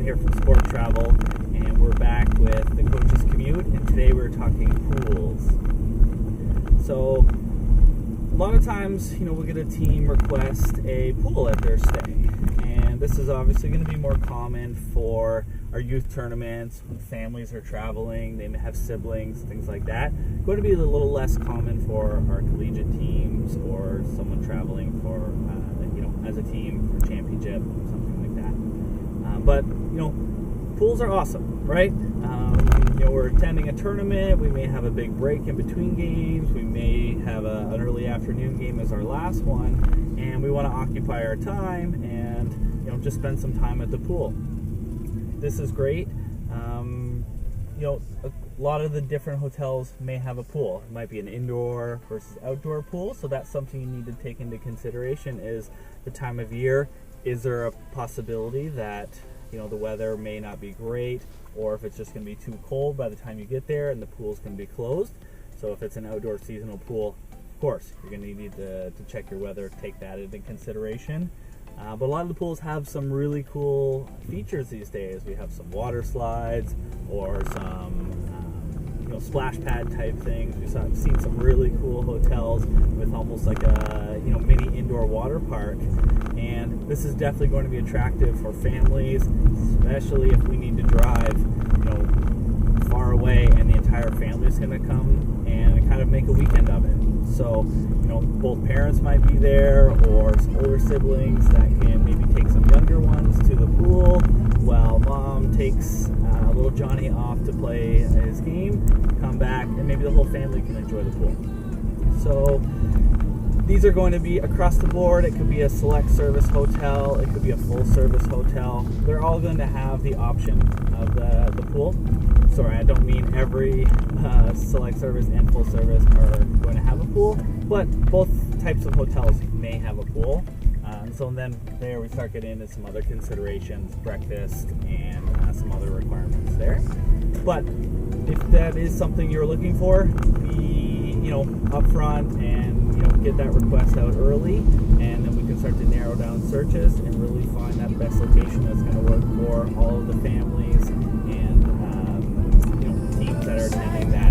John here from Sport Travel, and we're back with the Coach's Commute, and today we're talking pools. So, a lot of times, we'll get a team request a pool at their stay, and this is obviously going to be more common for our youth tournaments when families are traveling, they may have siblings, things like that. It's going to be a little less common for our collegiate teams or someone traveling for, as a team for championship, something like that. But pools are awesome, right? We're attending a tournament, we may have a big break in between games, we may have an early afternoon game as our last one, and we want to occupy our time and just spend some time at the pool. This is great. A lot of the different hotels may have a pool. It might be an indoor versus outdoor pool, so that's something you need to take into consideration is the time of year. Is there a possibility that the weather may not be great, or if it's just going to be too cold by the time you get there and the pool's going to be closed? So if it's an outdoor seasonal pool, of course, you're going to need to check your weather, take that into consideration. But a lot of the pools have some really cool features these days. We have some water slides or some splash pad type things. We've seen some really cool hotels with almost like a mini indoor water park. And this is definitely going to be attractive for families, especially if we need to drive far away and the entire family is going to come and kind of make a weekend of it. So both parents might be there, or some older siblings that can maybe take some younger ones to the pool while mom takes little Johnny off to play his game, come back, and maybe the whole family can enjoy the pool. So these are going to be across the board. It could be a select service hotel, it could be a full service hotel. They're all going to have the option of the pool. Sorry, I don't mean every select service and full service are going to have a pool, but both types of hotels may have a pool. So then there we start getting into some other considerations, breakfast, and some other requirements there. But if that is something you're looking for, be upfront and get that request out early, and then we can start to narrow down searches and really find that best location that's going to work for all of the families and teams that are attending that